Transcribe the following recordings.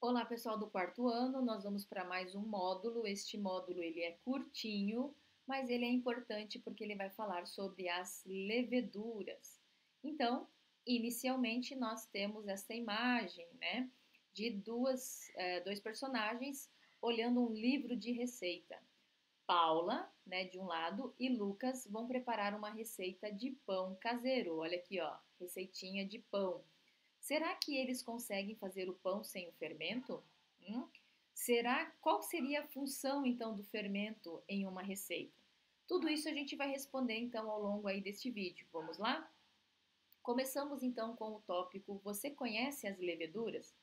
Olá, pessoal do quarto ano, nós vamos para mais um módulo. Este módulo ele é curtinho, mas ele é importante porque ele vai falar sobre as leveduras. Então, inicialmente nós temos essa imagem, né, de dois personagens olhando um livro de receita. Paula, né, de um lado, e Lucas vão preparar uma receita de pão caseiro. Olha aqui, ó, receitinha de pão. Será que eles conseguem fazer o pão sem o fermento? Hum? Qual seria a função então do fermento em uma receita? Tudo isso a gente vai responder então ao longo aí deste vídeo. Vamos lá? Começamos então com o tópico: você conhece as leveduras?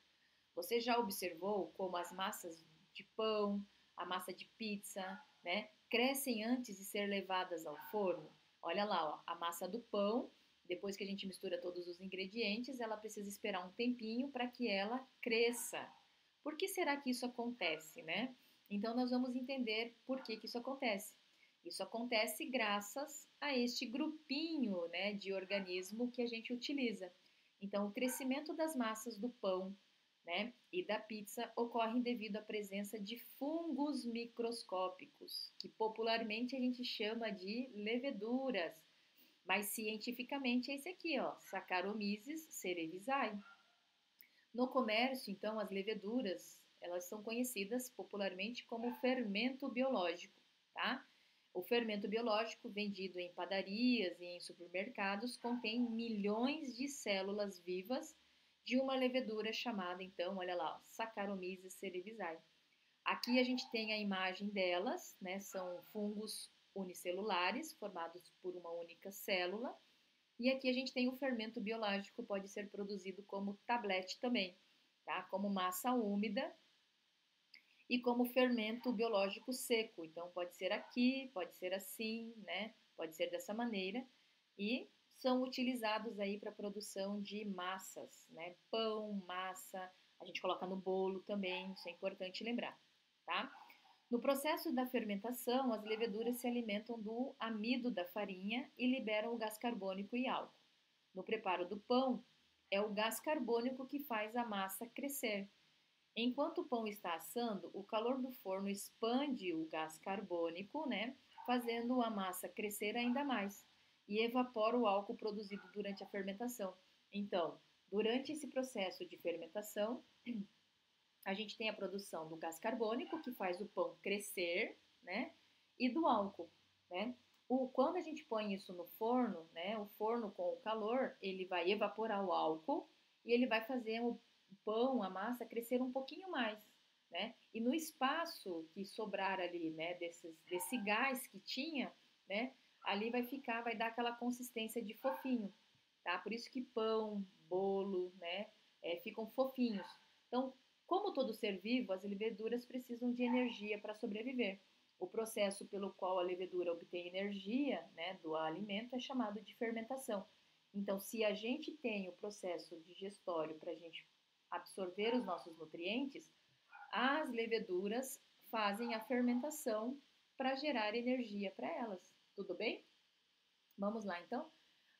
Você já observou como as massas de pão, a massa de pizza, né, crescem antes de ser levadas ao forno? Olha lá, ó, a massa do pão, depois que a gente mistura todos os ingredientes, ela precisa esperar um tempinho para que ela cresça. Por que será que isso acontece, né? Então nós vamos entender por que isso acontece. Isso acontece graças a este grupinho, né, de organismo que a gente utiliza. Então, o crescimento das massas do pão, né, e da pizza ocorrem devido à presença de fungos microscópicos, que popularmente a gente chama de leveduras, mas cientificamente é esse aqui, ó, Saccharomyces cerevisiae. No comércio, então, as leveduras, elas são conhecidas popularmente como fermento biológico, tá? O fermento biológico vendido em padarias e em supermercados contém milhões de células vivas de uma levedura chamada, então, olha lá, ó, Saccharomyces cerevisiae. Aqui a gente tem a imagem delas, né? São fungos unicelulares formados por uma única célula. E aqui a gente tem o fermento biológico, pode ser produzido como tablete também, tá? Como massa úmida e como fermento biológico seco. Então pode ser aqui, pode ser assim, né? Pode ser dessa maneira e são utilizados aí para a produção de massas, né? Pão, massa, a gente coloca no bolo também, isso é importante lembrar, tá? No processo da fermentação, as leveduras se alimentam do amido da farinha e liberam o gás carbônico e álcool. No preparo do pão, é o gás carbônico que faz a massa crescer. Enquanto o pão está assando, o calor do forno expande o gás carbônico, né, fazendo a massa crescer ainda mais e evapora o álcool produzido durante a fermentação. Então, durante esse processo de fermentação, a gente tem a produção do gás carbônico, que faz o pão crescer, né? E do álcool, né? Quando a gente põe isso no forno, né? O forno com o calor, ele vai evaporar o álcool e ele vai fazer o pão, a massa, crescer um pouquinho mais, né? E no espaço que sobrar ali, né? Desse gás que tinha, né? Ali vai ficar, vai dar aquela consistência de fofinho, tá? Por isso que pão, bolo, né? Ficam fofinhos. Então, como todo ser vivo, as leveduras precisam de energia para sobreviver. O processo pelo qual a levedura obtém energia, né, do alimento é chamado de fermentação. Então, se a gente tem o processo digestório para a gente absorver os nossos nutrientes, as leveduras fazem a fermentação para gerar energia para elas. Tudo bem? Vamos lá então?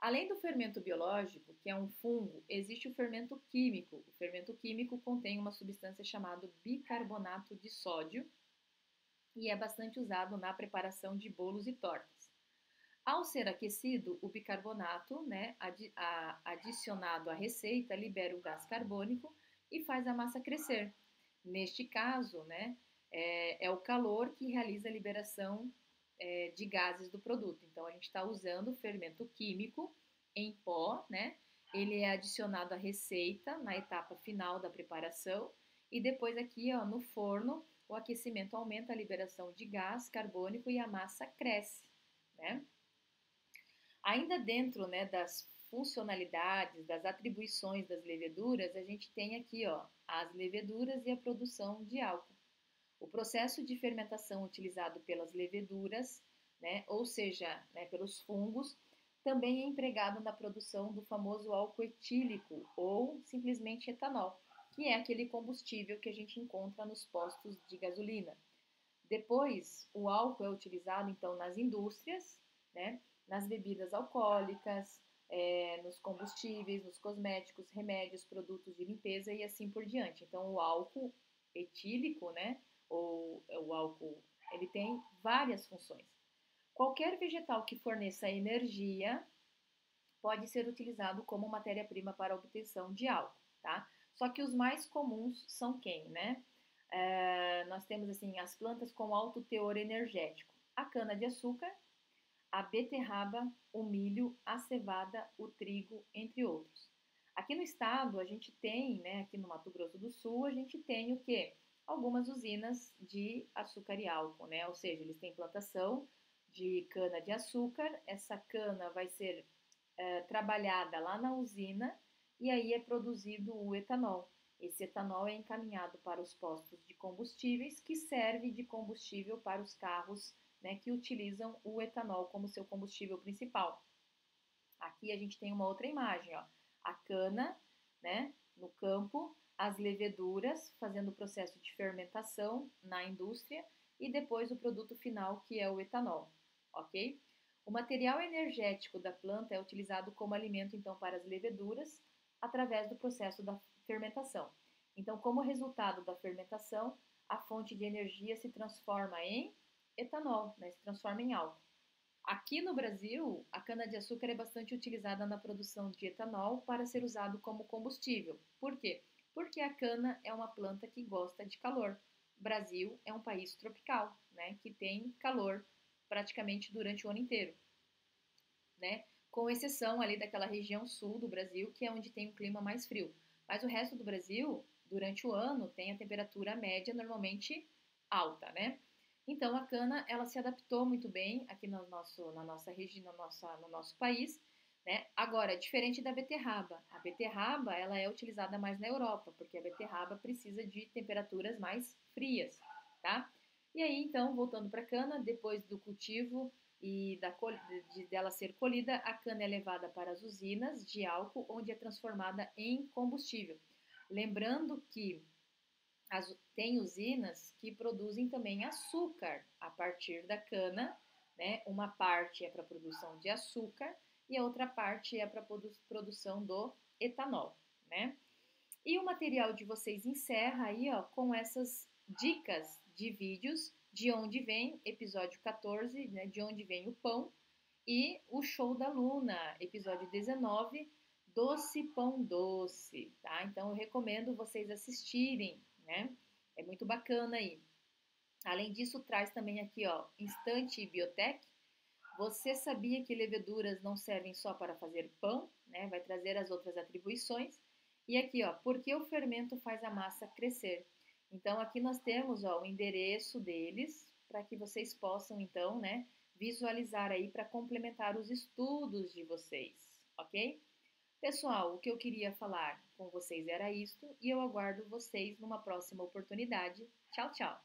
Além do fermento biológico, que é um fungo, existe o fermento químico. O fermento químico contém uma substância chamada bicarbonato de sódio e é bastante usado na preparação de bolos e tortas. Ao ser aquecido, o bicarbonato, né, adicionado à receita, libera o gás carbônico e faz a massa crescer. Neste caso, né, é o calor que realiza a liberação de gases do produto. Então, a gente está usando o fermento químico em pó, né? Ele é adicionado à receita na etapa final da preparação e depois aqui, ó, no forno, o aquecimento aumenta a liberação de gás carbônico e a massa cresce, né? Ainda dentro, né, das funcionalidades, das atribuições das leveduras, a gente tem aqui, ó, as leveduras e a produção de álcool. O processo de fermentação utilizado pelas leveduras, né, ou seja, né, pelos fungos, também é empregado na produção do famoso álcool etílico ou simplesmente etanol, que é aquele combustível que a gente encontra nos postos de gasolina. Depois, o álcool é utilizado então nas indústrias, né, nas bebidas alcoólicas, nos combustíveis, nos cosméticos, remédios, produtos de limpeza e assim por diante. Então, o álcool etílico, né, ou o álcool, ele tem várias funções. Qualquer vegetal que forneça energia pode ser utilizado como matéria-prima para a obtenção de álcool, tá? Só que os mais comuns são quem, né? Nós temos assim as plantas com alto teor energético: a cana-de-açúcar, a beterraba, o milho, a cevada, o trigo, entre outros. Aqui no estado, a gente tem, né, aqui no Mato Grosso do Sul, a gente tem o quê? Algumas usinas de açúcar e álcool, né? Ou seja, eles têm plantação de cana de açúcar, essa cana vai ser trabalhada lá na usina e aí é produzido o etanol. Esse etanol é encaminhado para os postos de combustíveis, que serve de combustível para os carros, né, que utilizam o etanol como seu combustível principal. Aqui a gente tem uma outra imagem, ó, a cana, né, no campo, as leveduras fazendo o processo de fermentação na indústria e depois o produto final, que é o etanol, ok? O material energético da planta é utilizado como alimento, então, para as leveduras, através do processo da fermentação. Então, como resultado da fermentação, a fonte de energia se transforma em etanol, né? Se transforma em álcool. Aqui no Brasil, a cana-de-açúcar é bastante utilizada na produção de etanol para ser usado como combustível. Por quê? Porque a cana é uma planta que gosta de calor. O Brasil é um país tropical, né, que tem calor praticamente durante o ano inteiro, né? Com exceção ali daquela região sul do Brasil, que é onde tem um clima mais frio. Mas o resto do Brasil, durante o ano, tem a temperatura média normalmente alta, né? Então a cana ela se adaptou muito bem aqui na nossa região, no nosso país, né? Agora, diferente da beterraba, a beterraba ela é utilizada mais na Europa, porque a beterraba precisa de temperaturas mais frias, tá? E aí então, voltando para a cana, depois do cultivo e dela ser colhida, a cana é levada para as usinas de álcool, onde é transformada em combustível. Lembrando que tem usinas que produzem também açúcar a partir da cana, né? Uma parte é para produção de açúcar e a outra parte é para produção do etanol, né? E o material de vocês encerra aí, ó, com essas dicas de vídeos de onde vem, episódio 14, né, de onde vem o pão, e o show da Luna, episódio 19, Doce Pão Doce, tá? Então eu recomendo vocês assistirem, né? É muito bacana aí. Além disso, traz também aqui, ó, Instante Biotech. Você sabia que leveduras não servem só para fazer pão, né? Vai trazer as outras atribuições. E aqui, ó, porque o fermento faz a massa crescer. Então, aqui nós temos, ó, o endereço deles para que vocês possam, então, né, visualizar aí para complementar os estudos de vocês, ok? Pessoal, o que eu queria falar com vocês era isto e eu aguardo vocês numa próxima oportunidade. Tchau, tchau!